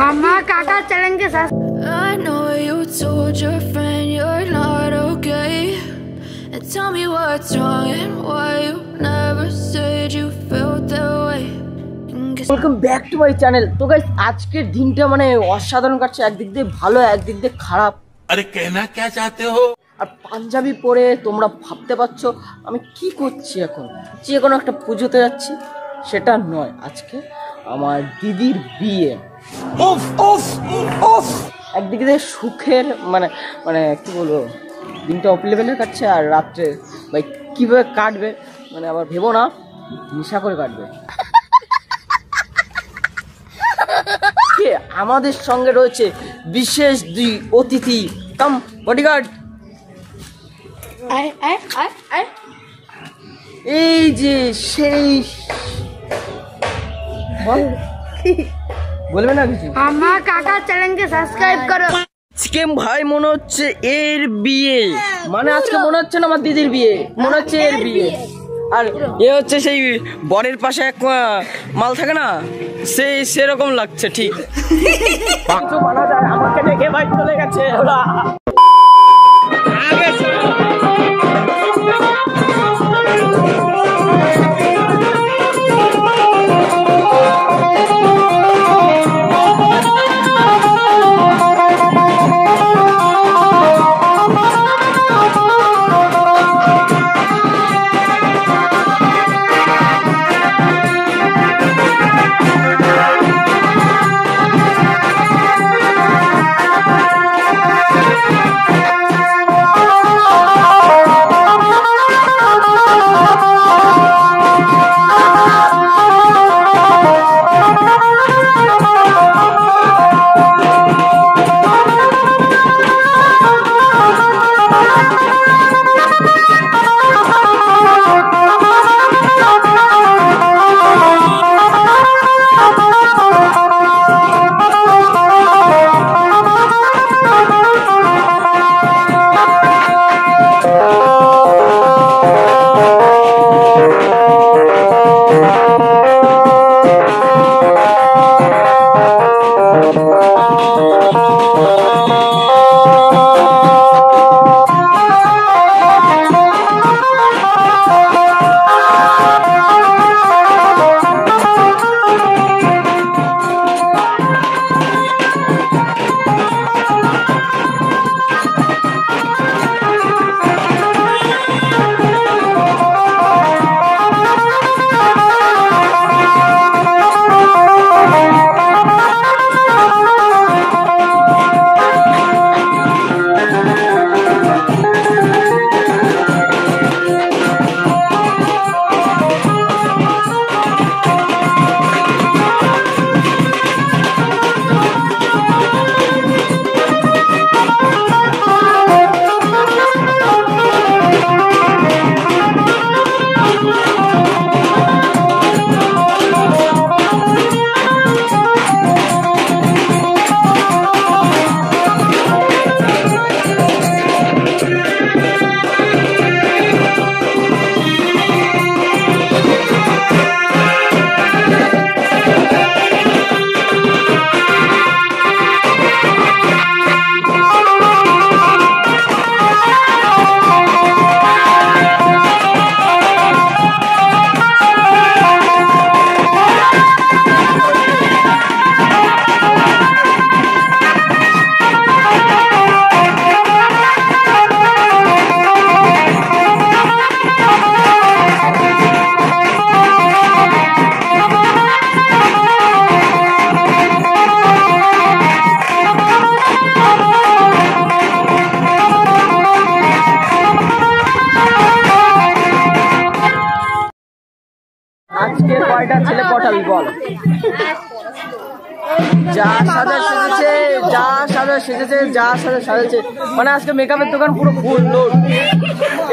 আমার কাকা চ্যালেঞ্জে I know you told your friend you're not okay, and tell me what's wrong and why you never said you felt that way. Welcome back to my channel. তো guys আজকের দিনটা মানে অসাধারণ কাটছে, একদিক দিয়ে ভালো একদিক দিয়ে খারাপ। আরে কেনা কে চাতে হো? আর পাঞ্জাবি পরে তোমরা ভাবতে পারছো আমি কি করছি এখন, যে কোনো একটা পুজোতে যাচ্ছি সেটা নয়, আজকে আমার দিদির বিয়ে। উফ উফ উফ, একদিকে দিয়ে সুখের মানে মানে কি বলবো, দিনটা অফ লেভেলে কাটছে, আর রাত্রে ভাই কীভাবে কাটবে মানে আবার ভেবো না, নেশা করে কাটবে। আমাদের সঙ্গে রয়েছে বিশেষ দুই অতিথি, কাম বডিগার্ড। এই যে সেই বলবে না কিছু? আমার কাকা চ্যানেলকে সাবস্ক্রাইব করো। আজকে ভাই মনে হচ্ছে এর বিয়ে, মানে আজকে মনে হচ্ছে না আমার দিদির বিয়ে, মনে হচ্ছে এর বিয়ে। আর এ হচ্ছে সেই বরের পাশে এক মাল থাকে না, সেই সেরকম লাগছে ঠিক। আমাকে দেখে ভাই চলে গেছে ওরা। আজকে কয়টা ছেলে পটাবি বল? যা সাজা সেজেছে, যা সাজা সেজেছে, যা সাজা সাজেছে, মানে আজকে মেকআপের দোকান পুরো ফুল লোড।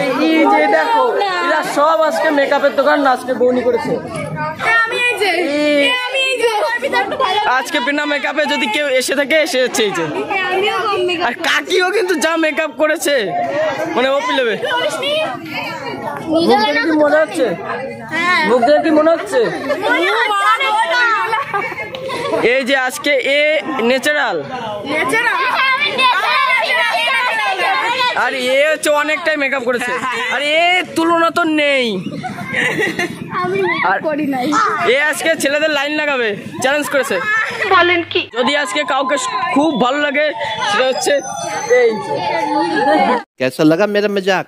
এই যে দেখো, এরা সব আজকে মেকআপের দোকান আজকে বউনি করেছে। আজকে বিনা মেকআপে যদি কেউ এসে থাকে এসেছে এই যে, আর কাকিও কিন্তু যা মেকআপ করেছে মানে ওপি লেবে। মুখ দেখে কি মনে হচ্ছে? মুখ দেখে কি মনে হচ্ছে? এই যে আজকে এ ন্যাচারাল আর এ হচ্ছে অনেকটাই মেকআপ করেছে আর এ তুলনা তো নেই। আর এ আজকে ছেলেদের লাইন লাগাবে চ্যালেঞ্জ করেছে। বলেন কি? যদি আজকে কাউকে খুব ভালো লাগে সেটা হচ্ছে এই कैसा लगा मेरा मजाक?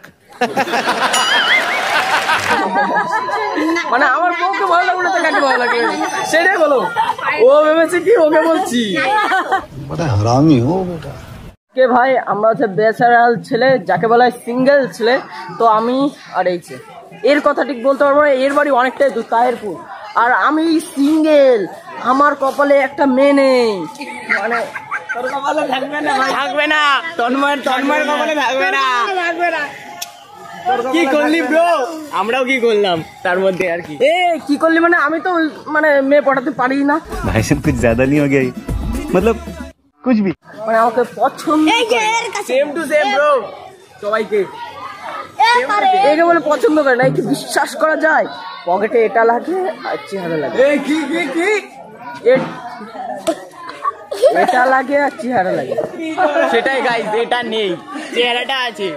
মানে আমার বউকে ভালো লাগবে না তো কাকে ভালো লাগবে সেটাই বলো। ও ভেবেছে কি ওকে বলছি बड़ा हरामी हो बेटा। কে ভাই আমরা হচ্ছে বেচারাল ছেলে যাকে বলা হয় সিঙ্গেল ছেলে। তো আমি আর এই যে এর কথা ঠিক বলতে পারবো না, এর বাড়ি অনেকটাই দূর তাহেরপুর আর আমি সিঙ্গেল, আমার কপালে একটা মেয়ে নেই। মানে তোর কপালে থাকবে না ভাই, থাকবে না। তন্ময়ের কপালে থাকবে না। কি করলি ব্রো? আমরাও কি করলাম তার মধ্যে আর কি। এ কি করলি মানে আমি তো মানে মেয়ে পটাতে পারি না। भाई साहब कुछ ज्यादा नहीं हो गया ये? मतलब कुछ भी মানে আমাকে পছন্দ সেম টু সেম ব্রো সবাইকে একে বলে পছন্দ করে না, কি বিশ্বাস করা যায়? পকেটে এটা লাগে আর চেহারা লাগে। কি কি কি এটা লাগে আর চেহারা লাগে, সেটাই গাইস। এটা নেই, চেহারাটা আছে।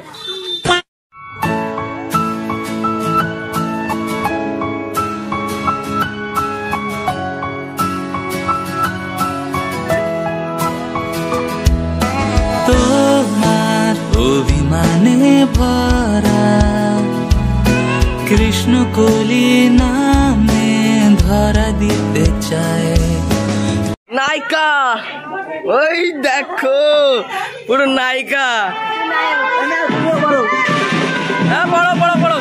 তোমার অভিমানে ভরা কৃষ্ণ কলি নামে ধরা দিতে চায়। নায়িকা ওই দেখো পুরো নায়িকা। হ্যাঁ বড় বড় বড়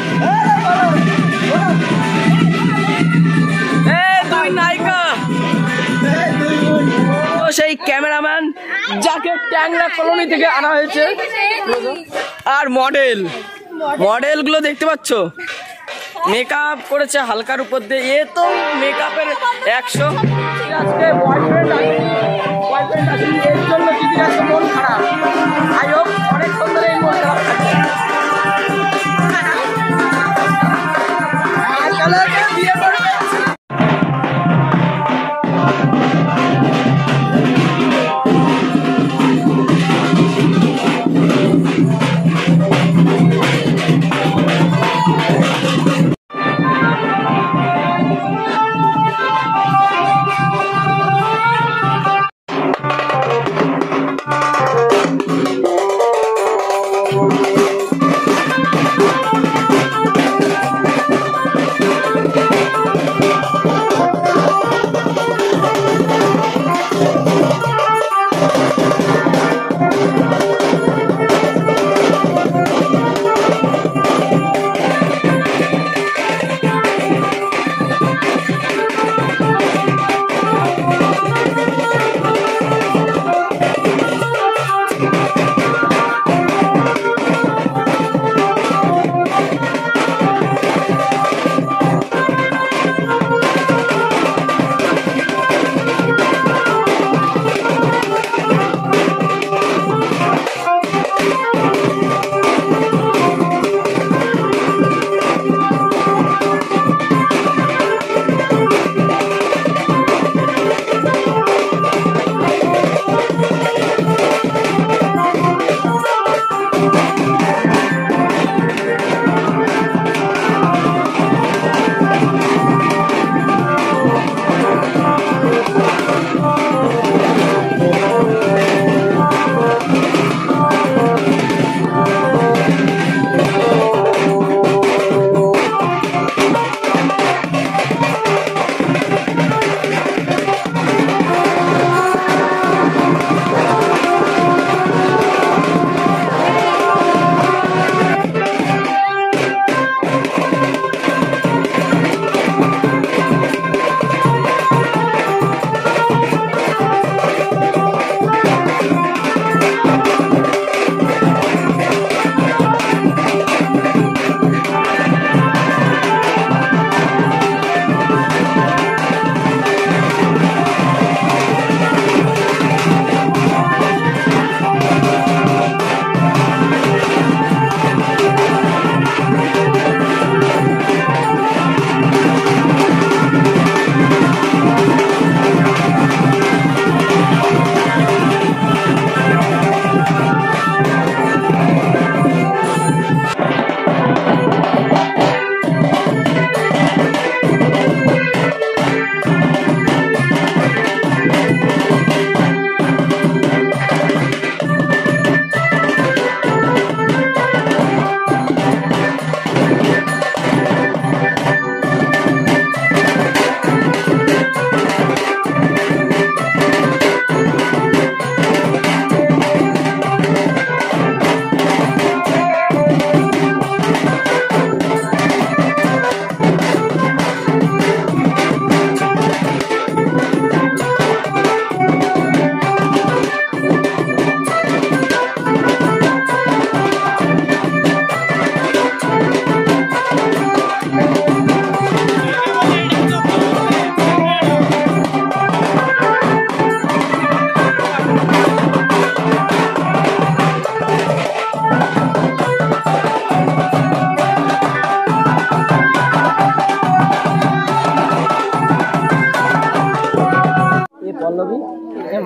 তুই নায়িকা। সেই ক্যামেরাম্যান যাকে ট্যাংরা কলোনি থেকে আনা হয়েছে আর মডেল গুলো দেখতে পাচ্ছ মেকআপ করেছে হালকার উপর দিয়ে। এ তো মেকআপের 100। আজকে বয়ফ্রেন্ড আছে এর জন্য দিদির আজকে মন খারাপ। আই হোপ অনেকক্ষণ ধরে এই মন খারাপ থাকে। বিয়ে করবে।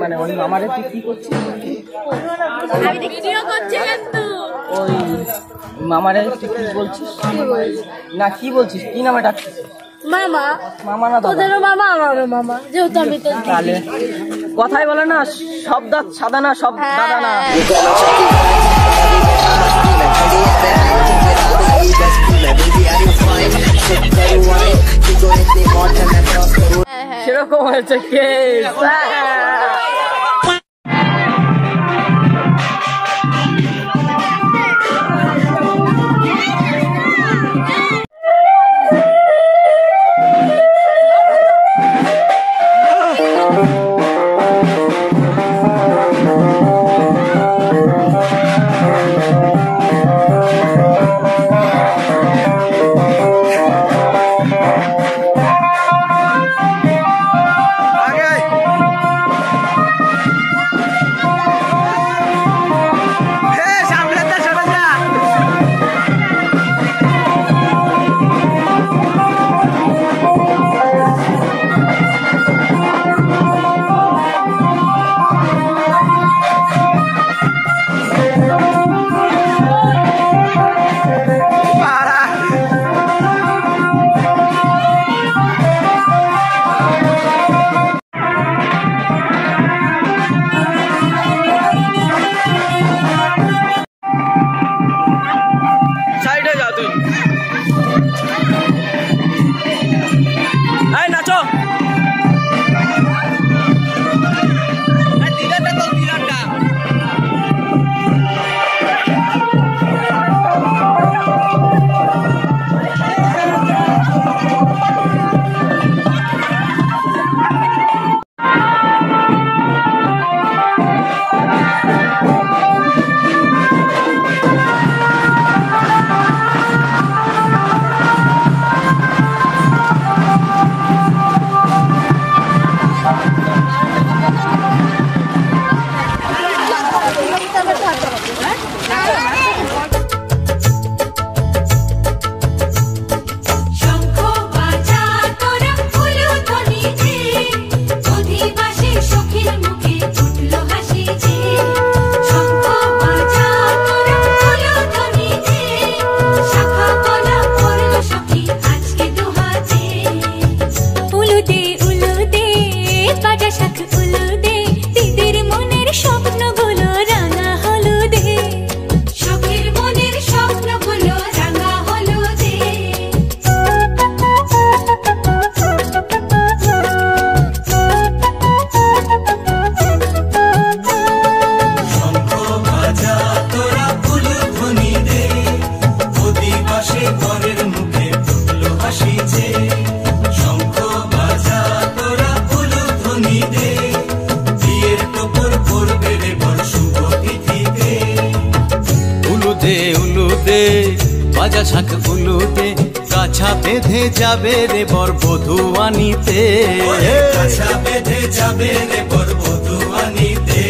মানে ওই মামারে তুই কি করছিস? ওই মামারে তুই কি বলছিস? না কি বলছিস? কি নামে ডাকছিস? মামা মামা না দাদা? তোদেরও মামা আমারও মামা, যেহেতু আমি তো তাহলে কথাই বলে না, সব দাঁত সাদা না, সব দাদা না। সেরকম হয়েছে কেস। বাজা শাক উলুতে কাছা বেঁধে যাবে রে বর বধূ আনিতে, কাছা বেঁধে যাবে রে বর বধূ আনিতে।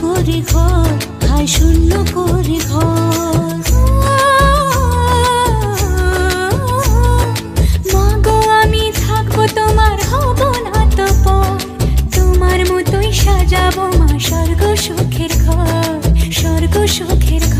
করে ঘর, হায় শূন্য করে ঘর। মাগো আমি থাকবো তোমার, হব না তো পর, তোমার মতোই সাজাবো মা স্বর্গ সুখের ঘর, স্বর্গ সুখের ঘর।